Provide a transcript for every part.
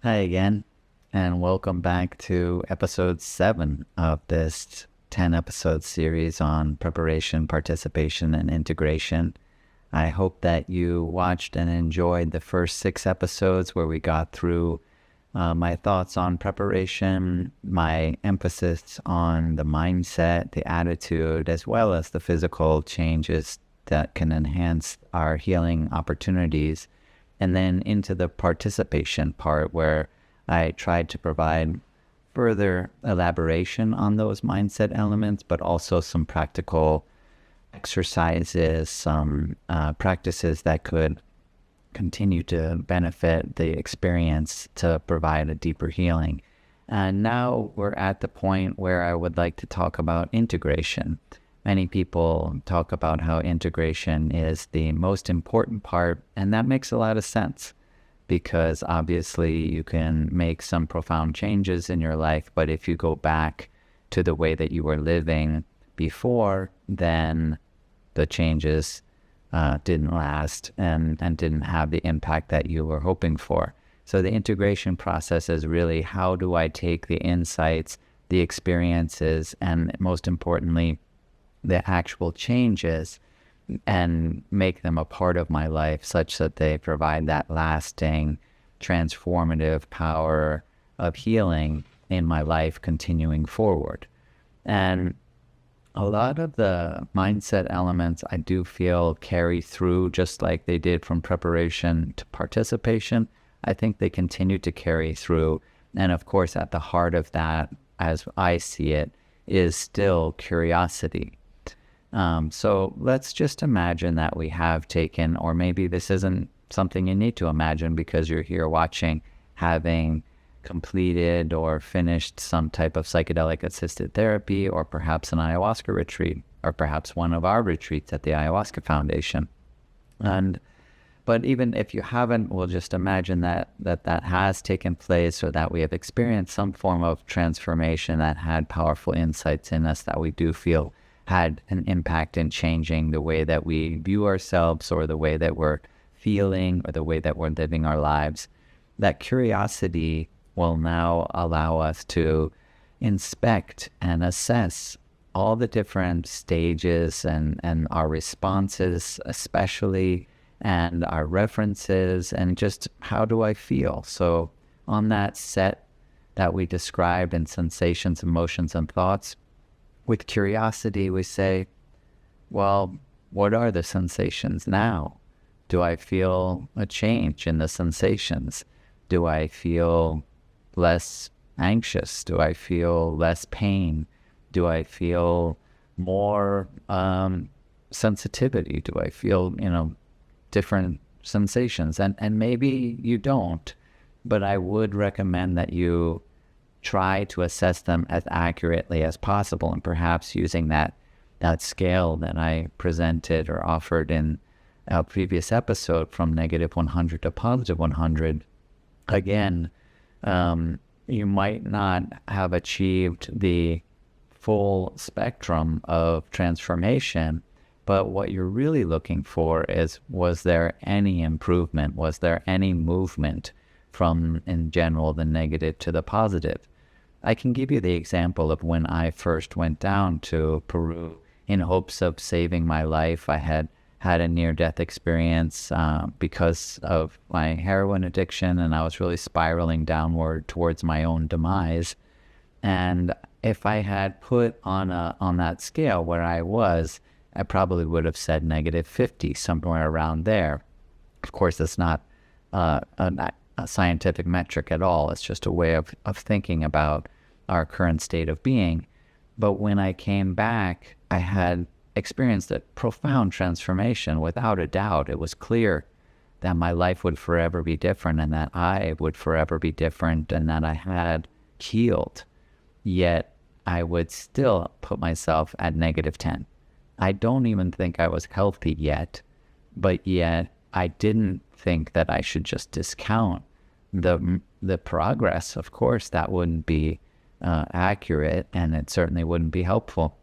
Hi again, and welcome back to episode 7 of this 10 episode series on preparation, participation, and integration. I hope that you watched and enjoyed the first 6 episodes where we got through my thoughts on preparation, my emphasis on the mindset, the attitude, as well as the physical changes that can enhance our healing opportunities, and then into the participation part where I tried to provide further elaboration on those mindset elements, but also some practical exercises, some practices that could continue to benefit the experience to provide a deeper healing. And now we're at the point where I would like to talk about integration. Many people talk about how integration is the most important part, and that makes a lot of sense because obviously you can make some profound changes in your life, but if you go back to the way that you were living before, then the changes didn't last and didn't have the impact that you were hoping for. So the integration process is really, how do I take the insights, the experiences, and most importantly, the actual changes and make them a part of my life such that they provide that lasting, transformative power of healing in my life continuing forward. And a lot of the mindset elements I do feel carry through just like they did from preparation to participation. I think they continue to carry through. And of course, at the heart of that, as I see it, is still curiosity. So let's just imagine that we have taken, or maybe this isn't something you need to imagine because you're here watching, having completed or finished some type of psychedelic assisted therapy, or perhaps an ayahuasca retreat, or perhaps one of our retreats at the Ayahuasca Foundation. But even if you haven't, we'll just imagine that has taken place, or that we have experienced some form of transformation that had powerful insights in us that we do feel had an impact in changing the way that we view ourselves, or the way that we're feeling, or the way that we're living our lives. That curiosity will now allow us to inspect and assess all the different stages and our responses especially, and our references, and just how do I feel? So on that set that we described in sensations, emotions, and thoughts, with curiosity we say, well, what are the sensations now? Do I feel a change in the sensations? Do I feel less anxious? Do I feel less pain? Do I feel more sensitivity? Do I feel, different sensations? And maybe you don't, but I would recommend that you try to assess them as accurately as possible, and perhaps using that scale that I presented or offered in a previous episode from -100 to +100. Again, you might not have achieved the full spectrum of transformation, but what you're really looking for is, was there any improvement? Was there any movement from, in general, the negative to the positive? I can give you the example of when I first went down to Peru in hopes of saving my life. I had a near-death experience because of my heroin addiction, and I was really spiraling downward towards my own demise. And if I had put on that scale where I was, I probably would have said -50, somewhere around there. Of course, that's not a scientific metric at all. It's just a way of thinking about our current state of being. But when I came back, I had experienced a profound transformation. Without a doubt, it was clear that my life would forever be different, and that I would forever be different, and that I had healed. Yet I would still put myself at -10. I don't even think I was healthy yet, but yet I didn't think that I should just discount the progress. Of course, that wouldn't be accurate, and it certainly wouldn't be helpful.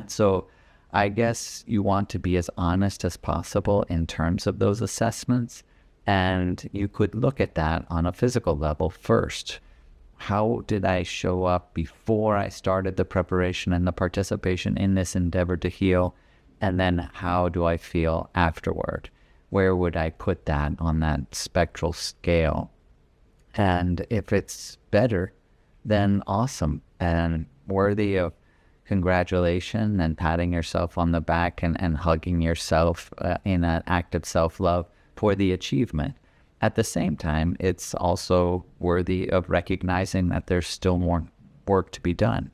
So I guess you want to be as honest as possible in terms of those assessments, And you could look at that on a physical level first. How did I show up before I started the preparation and the participation in this endeavor to heal? And then how do I feel afterward? Where would I put that on that spectral scale? And if it's better, then awesome and worthy of congratulation and patting yourself on the back and hugging yourself in an act of self-love for the achievement. At the same time, it's also worthy of recognizing that there's still more work to be done.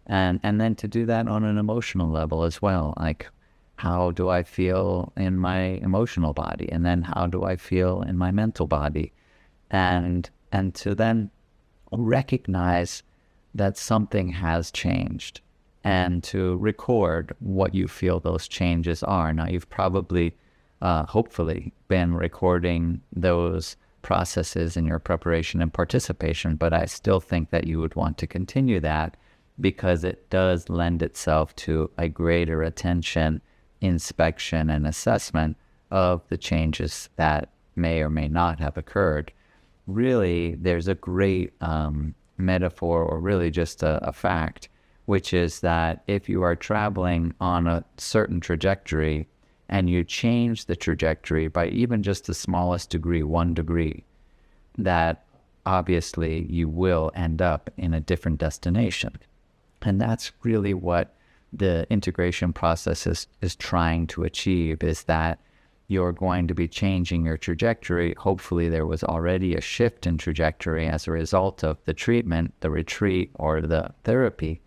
And then to do that on an emotional level as well. Like, how do I feel in my emotional body? And then how do I feel in my mental body? And to then recognize that something has changed and to record what you feel those changes are. Now, you've probably hopefully been recording those processes in your preparation and participation, but I still think that you would want to continue that because it does lend itself to a greater attention, inspection, and assessment of the changes that may or may not have occurred. Really, there's a great metaphor, or really just a fact, which is that if you are traveling on a certain trajectory and you change the trajectory by even just the smallest degree, 1 degree, that obviously you will end up in a different destination. And that's really what the integration process is trying to achieve, is that you're going to be changing your trajectory. Hopefully there was already a shift in trajectory as a result of the treatment, the retreat, or the therapy.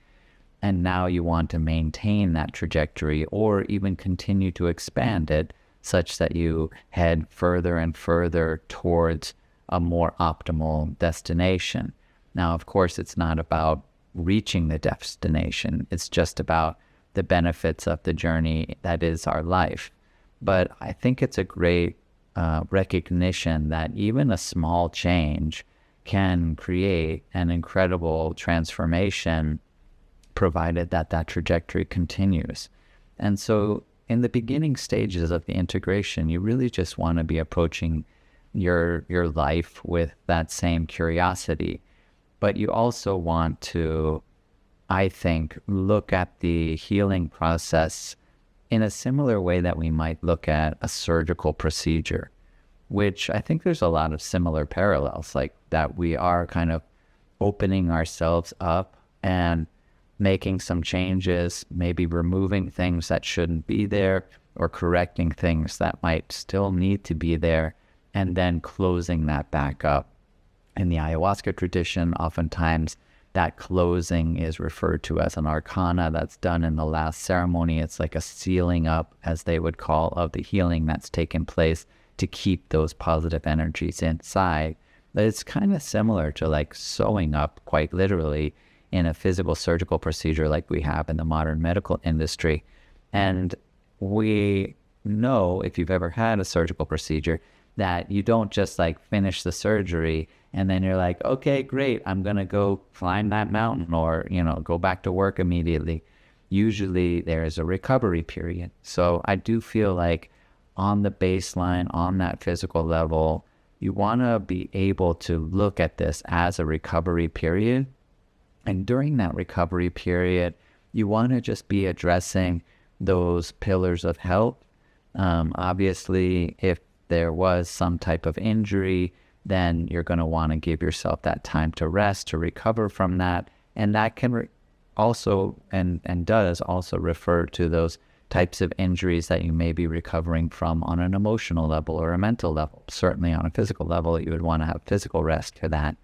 And now you want to maintain that trajectory or even continue to expand it such that you head further and further towards a more optimal destination. Now, of course, it's not about reaching the destination. It's just about the benefits of the journey that is our life. But I think it's a great recognition that even a small change can create an incredible transformation, provided that that trajectory continues. And so in the beginning stages of the integration, you really just want to be approaching your life with that same curiosity. But you also want to, I think, look at the healing process in a similar way that we might look at a surgical procedure, which I think there's a lot of similar parallels, like that we are kind of opening ourselves up and making some changes, maybe removing things that shouldn't be there or correcting things that might still need to be there, and then closing that back up. In the ayahuasca tradition, oftentimes that closing is referred to as an arcana that's done in the last ceremony. It's like a sealing up, as they would call, of the healing that's taken place to keep those positive energies inside. But it's kind of similar to like sewing up, quite literally, in a physical surgical procedure like we have in the modern medical industry. And we know, if you've ever had a surgical procedure, that you don't just like finish the surgery and then you're like, okay, great, I'm going to go climb that mountain or, go back to work immediately. Usually there is a recovery period. So I do feel like on the baseline, on that physical level, you want to be able to look at this as a recovery period. And during that recovery period, you want to just be addressing those pillars of health. Obviously, if there was some type of injury, then you're going to want to give yourself that time to rest, to recover from that. And that can also, and does also refer to those types of injuries that you may be recovering from on an emotional level or a mental level. Certainly on a physical level, you would want to have physical rest for that.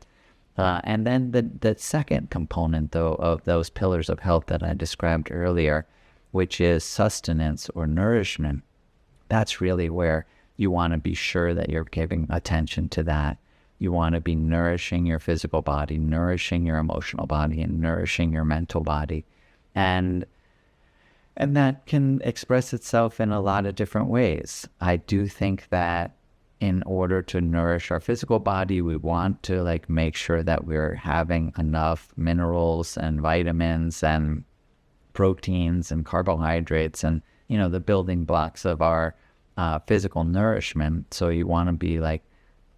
And then the second component, though, of those pillars of health that I described earlier, which is sustenance or nourishment, that's really where you want to be sure that you're giving attention to that. You want to be nourishing your physical body, nourishing your emotional body, and nourishing your mental body. And that can express itself in a lot of different ways. I do think that in order to nourish our physical body, we want to make sure that we're having enough minerals and vitamins and proteins and carbohydrates and, the building blocks of our physical nourishment. So you want to be like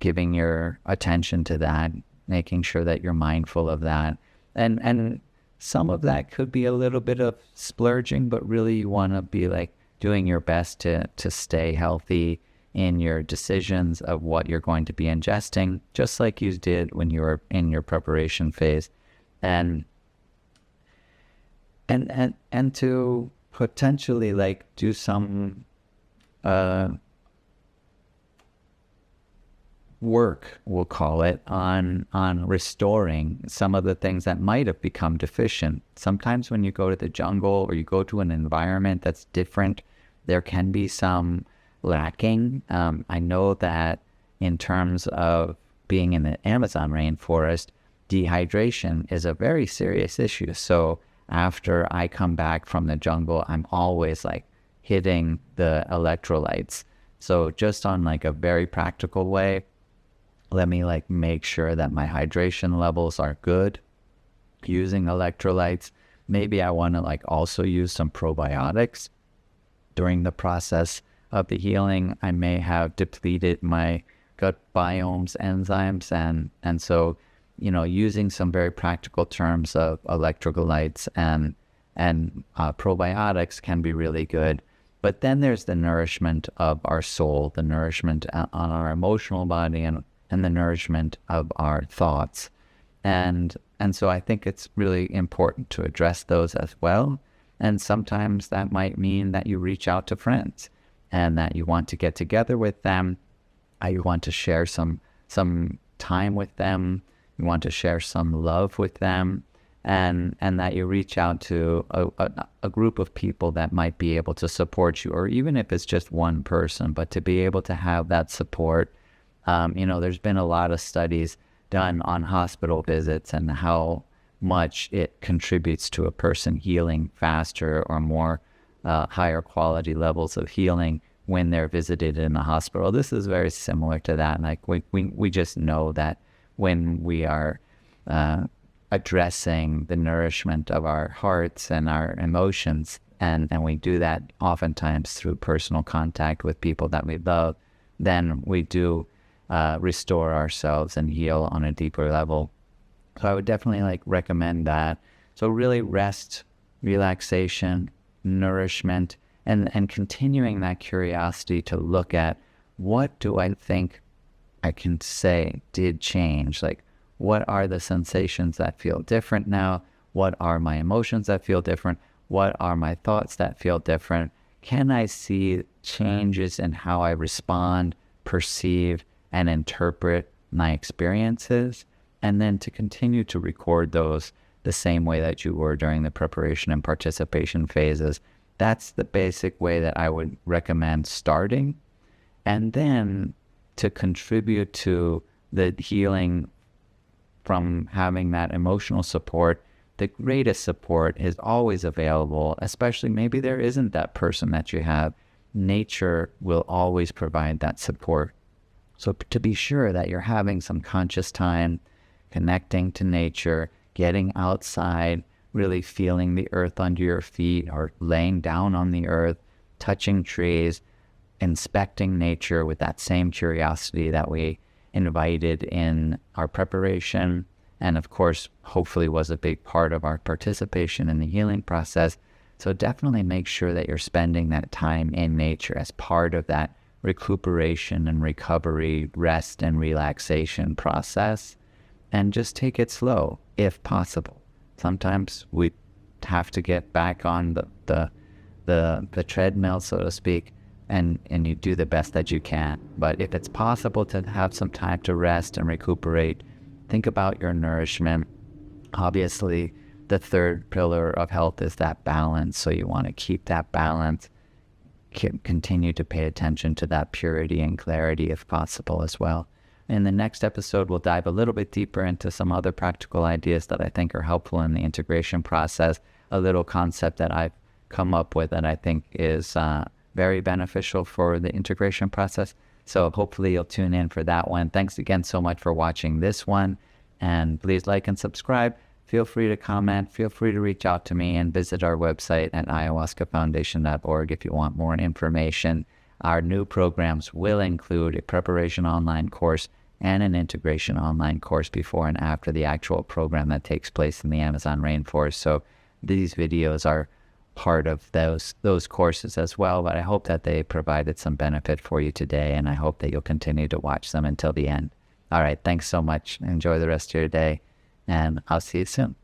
giving your attention to that, making sure that you're mindful of that. And some of that could be a little bit of splurging, but really you want to be like doing your best to stay healthy in your decisions of what you're going to be ingesting, just like you did when you were in your preparation phase. And to potentially like do some work, we'll call it, on restoring some of the things that might have become deficient. Sometimes when you go to the jungle or you go to an environment that's different, there can be some lacking. I know that in terms of being in the Amazon rainforest, dehydration is a very serious issue. So after I come back from the jungle, I'm always like hitting the electrolytes. So just on like a very practical way, let me like make sure that my hydration levels are good using electrolytes. Maybe I want to like also use some probiotics during the process of the healing. I may have depleted my gut biome's enzymes, and so, you know, using some very practical terms of electrolytes and probiotics can be really good. But then there's the nourishment of our soul, the nourishment on our emotional body, and the nourishment of our thoughts. And so I think it's really important to address those as well. And sometimes that might mean that you reach out to friends and that you want to get together with them. You want to share some time with them. You want to share some love with them. And that you reach out to a group of people that might be able to support you, or even if it's just one person, but to be able to have that support. You know, there's been a lot of studies done on hospital visits and how much it contributes to a person healing faster or more higher quality levels of healing when they're visited in the hospital. This is very similar to that. Like we just know that when we are addressing the nourishment of our hearts and our emotions, and we do that oftentimes through personal contact with people that we love, then we do restore ourselves and heal on a deeper level. So I would definitely like recommend that. So really rest, relaxation, nourishment, and continuing that curiosity to look at, what do I think I can say did change? Like, what are the sensations that feel different now? What are my emotions that feel different? What are my thoughts that feel different? Can I see changes in how I respond, perceive, and interpret my experiences? And then to continue to record those the same way that you were during the preparation and participation phases. That's the basic way that I would recommend starting. And then to contribute to the healing from having that emotional support, the greatest support is always available, especially maybe there isn't that person that you have. Nature will always provide that support. So to be sure that you're having some conscious time, connecting to nature, getting outside, really feeling the earth under your feet, or laying down on the earth, touching trees, inspecting nature with that same curiosity that we invited in our preparation, and of course, hopefully was a big part of our participation in the healing process. So definitely make sure that you're spending that time in nature as part of that recuperation and recovery, rest and relaxation process, and just take it slow if possible. Sometimes we have to get back on the treadmill, so to speak, and you do the best that you can. But if it's possible to have some time to rest and recuperate, think about your nourishment. Obviously, the third pillar of health is that balance. So you want to keep that balance, continue to pay attention to that purity and clarity if possible as well. In the next episode, we'll dive a little bit deeper into some other practical ideas that I think are helpful in the integration process, a little concept that I've come up with that I think is very beneficial for the integration process. So hopefully you'll tune in for that one. Thanks again so much for watching this one. And please like and subscribe. Feel free to comment. Feel free to reach out to me and visit our website at ayahuascafoundation.org if you want more information. Our new programs will include a preparation online course and an integration online course before and after the actual program that takes place in the Amazon rainforest. So these videos are part of those courses as well, but I hope that they provided some benefit for you today, and I hope that you'll continue to watch them until the end. All right, thanks so much. Enjoy the rest of your day, and I'll see you soon.